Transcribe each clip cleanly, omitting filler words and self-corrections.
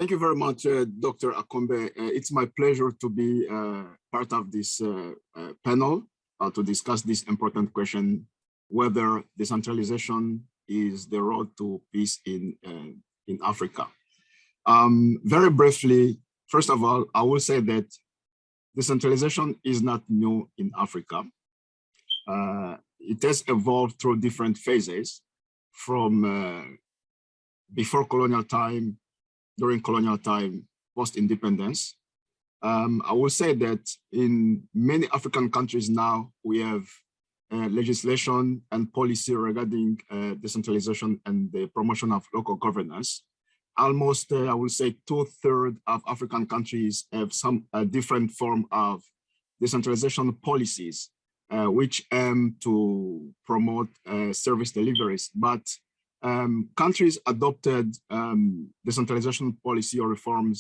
Thank you very much, Dr. Akombe. It's my pleasure to be part of this panel to discuss this important question, whether decentralization is the road to peace in Africa. Very briefly, first of all, I will say that decentralization is not new in Africa. It has evolved through different phases from before colonial time, during colonial time, post-independence. I will say that in many African countries now, we have legislation and policy regarding decentralization and the promotion of local governance. Almost, I will say, 2/3 of African countries have some different form of decentralization policies, which aim to promote service deliveries. But countries adopted decentralization policy or reforms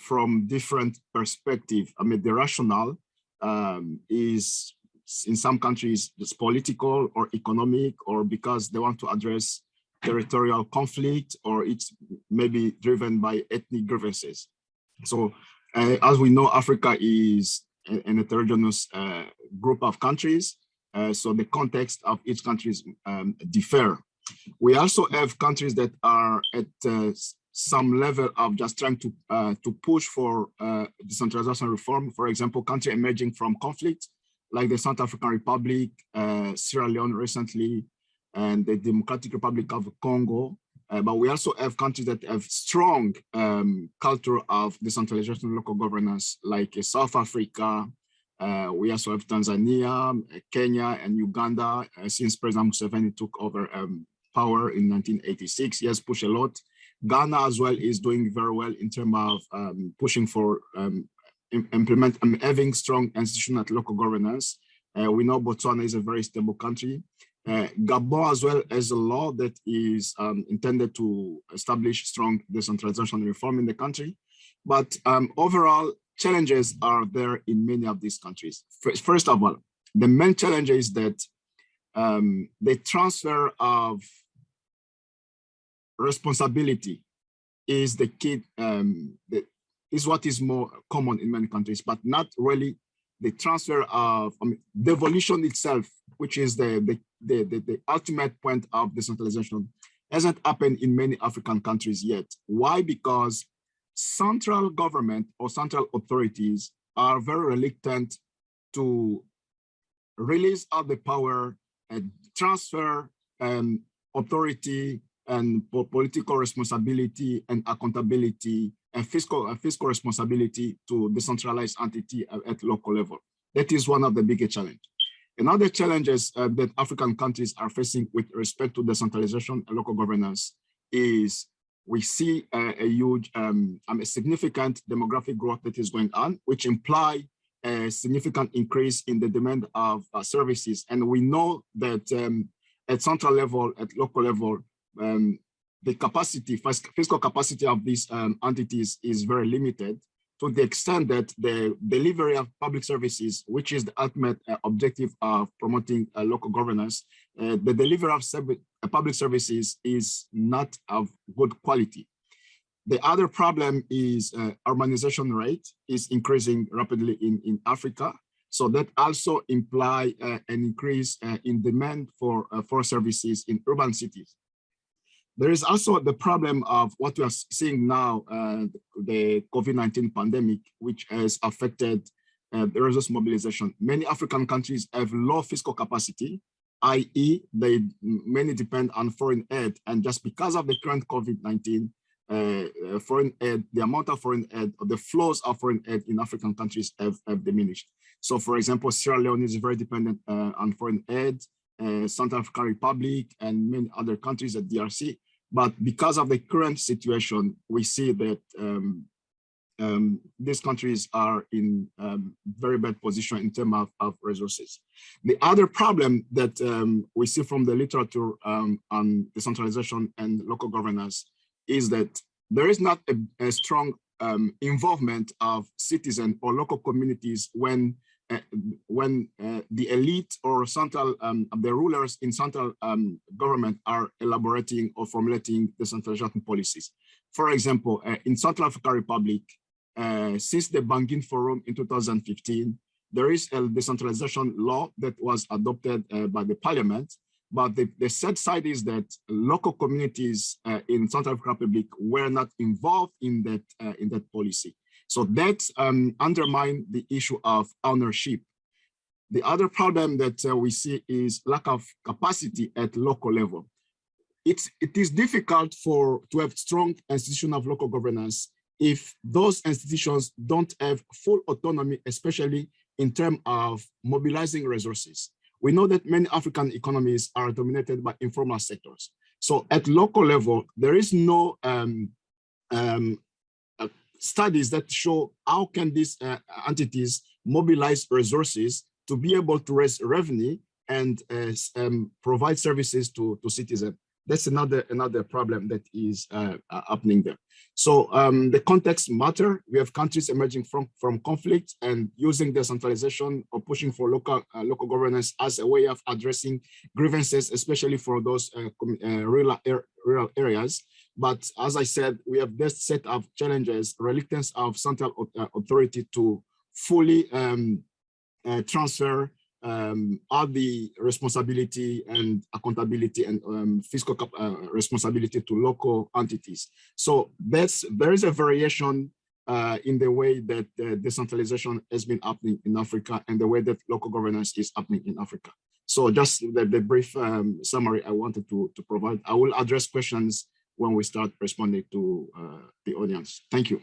from different perspectives. I mean, the rationale is in some countries it's political or economic, or because they want to address territorial conflict, or it's maybe driven by ethnic grievances. So as we know, Africa is an heterogeneous group of countries. So the context of each country differ. We also have countries that are at some level of just trying to push for decentralization reform. For example, countries emerging from conflict, like the South African Republic, Sierra Leone recently, and the Democratic Republic of Congo. But we also have countries that have strong culture of decentralization and local governance, like South Africa. We also have Tanzania, Kenya, and Uganda, since President Museveni took over power in 1986. He has pushed a lot. Ghana as well is doing very well in terms of pushing for having strong institutional local governance. We know Botswana is a very stable country. Gabon as well has a law that is intended to establish strong decentralization reform in the country. But overall, challenges are there in many of these countries. First of all, the main challenge is that the transfer of responsibility is the key, is what is more common in many countries, but not really the transfer of devolution itself, which is the ultimate point of decentralization, hasn't happened in many African countries yet. Why? Because central government or central authorities are very reluctant to release all the power and transfer authority and political responsibility and accountability and fiscal responsibility to decentralized entity at local level. That is one of the biggest challenges. Another challenges that African countries are facing with respect to decentralization and local governance is we see a huge, a significant demographic growth that is going on, which imply a significant increase in the demand of services. And we know that at central level, at local level, the capacity, fiscal capacity of these entities is very limited, to the extent that the delivery of public services, which is the ultimate objective of promoting local governance, the delivery of public services is not of good quality. The other problem is urbanization rate is increasing rapidly in Africa. So that also imply an increase in demand for services in urban cities. There is also the problem of what we are seeing now, the COVID-19 pandemic, which has affected the resource mobilization. Many African countries have low fiscal capacity, i.e. many depend on foreign aid. And just because of the current COVID-19, foreign aid, the amount of foreign aid, or the flows of foreign aid in African countries have diminished. So for example, Sierra Leone is very dependent on foreign aid, South African Republic, and many other countries at DRC. But because of the current situation, we see that these countries are in very bad position in terms of resources. The other problem that we see from the literature on decentralization and local governance is that there is not a strong involvement of citizens or local communities when the elite or central, the rulers in central government are elaborating or formulating decentralization policies. For example, in South Africa Republic, since the Bangin Forum in 2015, there is a decentralization law that was adopted by the parliament. But the sad side is that local communities in South Africa Republic were not involved in that policy. So that undermined the issue of ownership. The other problem that we see is lack of capacity at local level. It is difficult to have strong institutions of local governance if those institutions don't have full autonomy, especially in terms of mobilizing resources. We know that many African economies are dominated by informal sectors. So at local level, there is no studies that show how can these entities mobilize resources to be able to raise revenue and provide services to citizens. That's another problem that is happening there. So the context matter. We have countries emerging from conflict and using decentralization or pushing for local governance as a way of addressing grievances, especially for those rural areas. But as I said, we have this set of challenges, reluctance of central authority to fully transfer all the responsibility and accountability and fiscal responsibility to local entities. So there is a variation in the way that decentralization has been happening in Africa and the way that local governance is happening in Africa. So just the brief summary I wanted to provide. I will address questions when we start responding to the audience. Thank you.